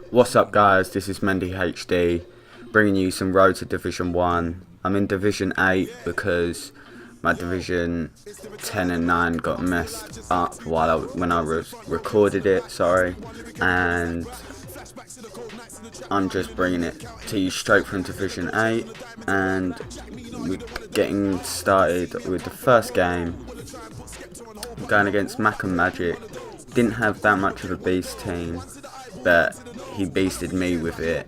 What's up guys, this is Mendy HD, bringing you some Road to Division 1. I'm in Division 8 because my Division 10 and 9 got messed up when I recorded it, and I'm just bringing it to you straight from Division 8, and we're getting started with the first game. I'm going against Mac and Magic. Didn't have that much of a beast team, but he beasted me with it,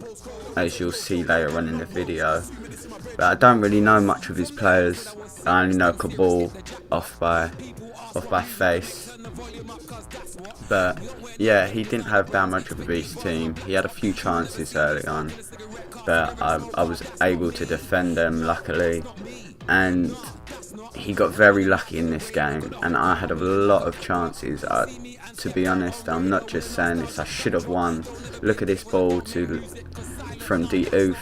as you'll see later on in the video. But I don't really know much of his players. I only know Cabal off by face. But yeah, he didn't have that much of a beast team. He had a few chances early on, but I was able to defend them luckily, and he got very lucky in this game, and I had a lot of chances. To be honest, I'm not just saying this, I should have won. Look at this ball from Diouf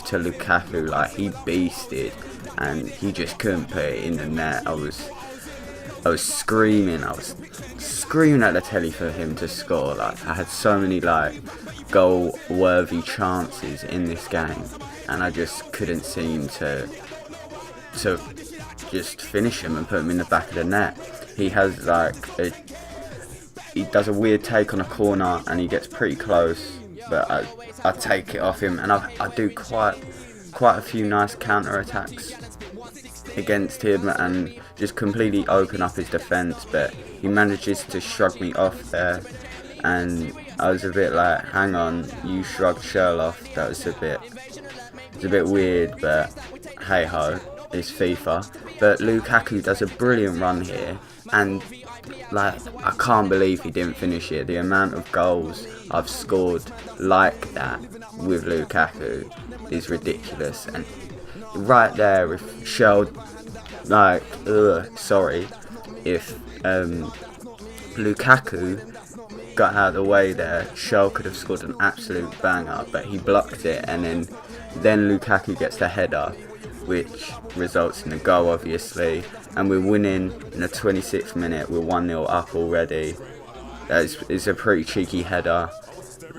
to Lukaku, like he beasted, and he just couldn't put it in the net. I was screaming at the telly for him to score. Like I had so many goal-worthy chances in this game, and I just couldn't seem to just finish him and put him in the back of the net. He has he does a weird take on a corner and he gets pretty close, but I take it off him, and I do quite a few nice counter attacks against him and just completely open up his defence, but he manages to shrug me off there, and I was a bit like, hang on, you shrugged Sherlock. That was it's a bit weird, but hey ho, it's FIFA. But Lukaku does a brilliant run here, and I can't believe he didn't finish it. The amount of goals I've scored like that with Lukaku is ridiculous. And right there, if if Lukaku got out of the way there, Shell could have scored an absolute banger, but he blocked it, and then Lukaku gets the header, which results in a goal obviously, and we're winning in the 26th minute. We're 1-0 up already. It's a pretty cheeky header,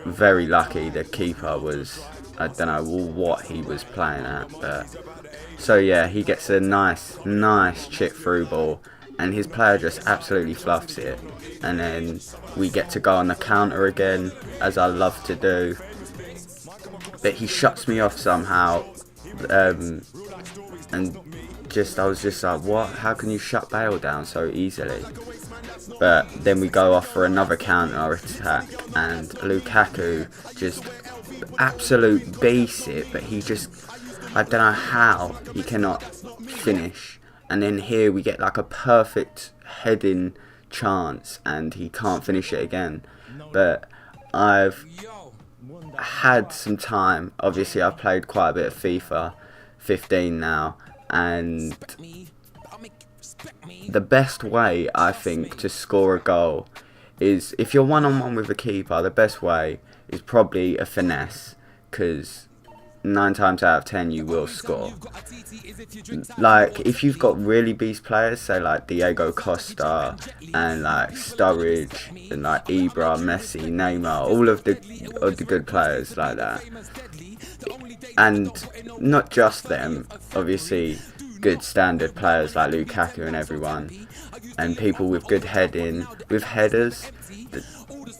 very lucky. The keeper was, I don't know what he was playing at, but so yeah, he gets a nice chip through ball, and his player just absolutely fluffs it, and then we get to go on the counter again, as I love to do, but he shuts me off somehow, and I was just like, what? How can you shut Bale down so easily? But then we go off for another counter attack, and Lukaku just absolute base it, but he just, I don't know how he cannot finish. And then here we get like a perfect heading chance, and he can't finish it again. But I've had some time. Obviously, I've played quite a bit of FIFA 15 now, and the best way I think to score a goal is, if you're one-on-one with a keeper, the best way is probably a finesse, because 9 times out of 10 you will score. Like if you've got really beast players, say like Diego Costa and like Sturridge and like Ibra, Messi, Neymar, all of the good players like that, and not just them, obviously good standard players like Lukaku and everyone, and people with good heading, with headers.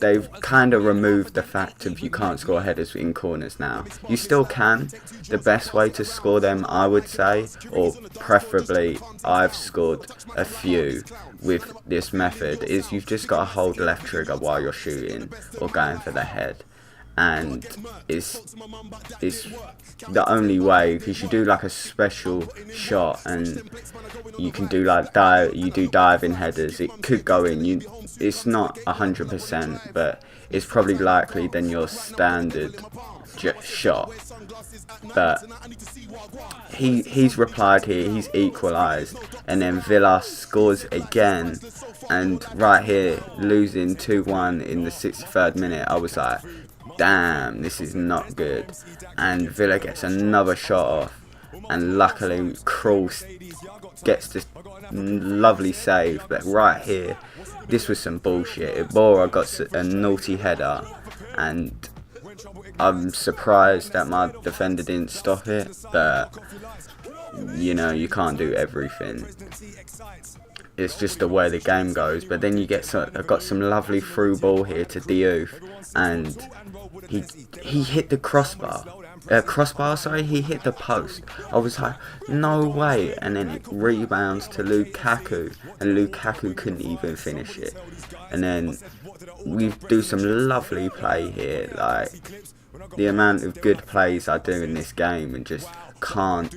They've kind of removed the fact of you can't score headers in corners now. You still can. The best way to score them, I would say, or preferably I've scored a few with this method, is you've just got to hold left trigger while you're shooting or going for the head. And it's the only way, because you do like a special shot, and you can do like diving headers. It could go in. It's not 100%, but it's probably likely than your standard shot. But he's replied here. He's equalised, and then Villa scores again. And right here, losing 2-1 in the 63rd minute, I was like, damn, this is not good. And Villa gets another shot off, and luckily Kroos gets this lovely save, but right here, this was some bullshit. Iborra got a naughty header, and I'm surprised that my defender didn't stop it, but you know, you can't do everything. It's just the way the game goes. But then you get I've got some lovely through ball here to Diouf, and he hit the crossbar. Sorry, he hit the post. I was like, no way. And then it rebounds to Lukaku, and Lukaku couldn't even finish it. And then we do some lovely play here. Like, the amount of good plays I do in this game, and just can't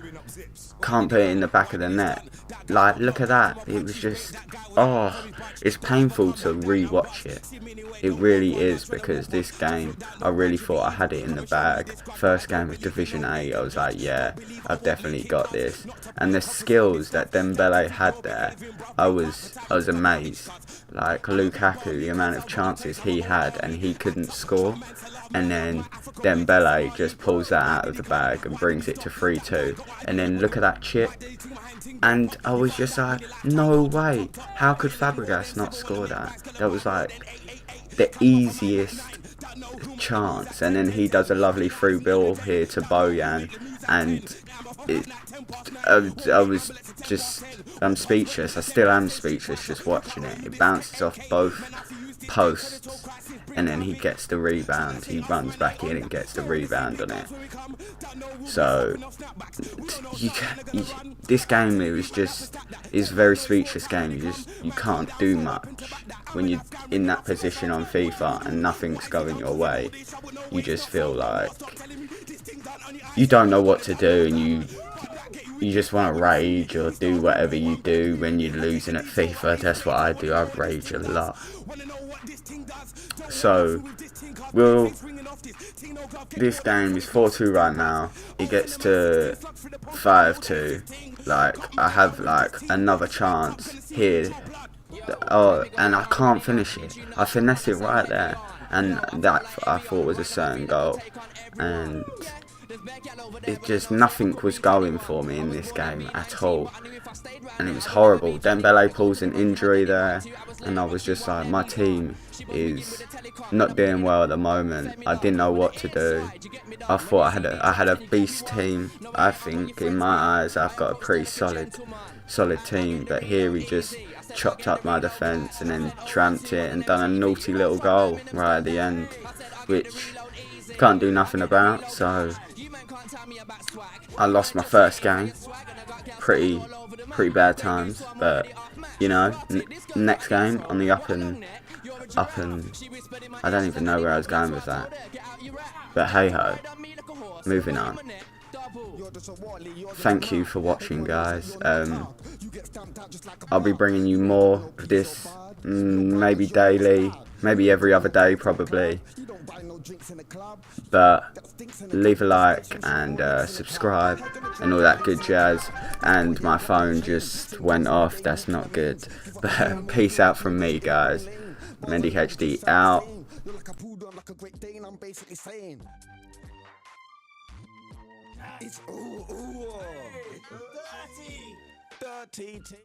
put it in the back of the net. Like, look at that. It was just, oh, it's painful to re-watch it. It really is, because this game, I really thought I had it in the bag. First game of Division 8, I was like, yeah, I've definitely got this. And the skills that Dembele had there, I was amazed. Like, Lukaku, the amount of chances he had and he couldn't score. And then Dembele just pulls that out of the bag and brings it to 3-2. And then look at that chip. And I was just like, no way. How could Fabregas not score that? That was like the easiest chance. And then he does a lovely through ball here to Bojan. And I'm speechless. I still am speechless just watching it. It bounces off both posts, and then he gets the rebound. He runs back in and gets the rebound on it. So this game, it's a very speechless game. You can't do much when you're in that position on FIFA and nothing's going your way. You just feel like you don't know what to do, and you just want to rage or do whatever you do when you're losing at FIFA. That's what I do. I rage a lot. So, this game is 4-2 right now. It gets to 5-2. Like, I have like another chance here. Oh, and I can't finish it. I finesse it right there, and that I thought was a certain goal. And it just, nothing was going for me in this game at all, and it was horrible. Dembele pulls an injury there, and I was just like, my team is not doing well at the moment. I didn't know what to do. I thought I had a beast team. I think in my eyes I've got a pretty solid team, but here we just chopped up my defence and then tramped it and done a naughty little goal right at the end, which can't do nothing about. So I lost my first game, pretty bad times, but you know, next game on the up and I don't even know where I was going with that, but hey ho, moving on. Thank you for watching, guys. I'll be bringing you more of this, maybe daily, maybe every other day probably, but leave a like and subscribe and all that good jazz. And my phone just went off. That's not good, but peace out from me, guys. Mendy HD out. It's dirty.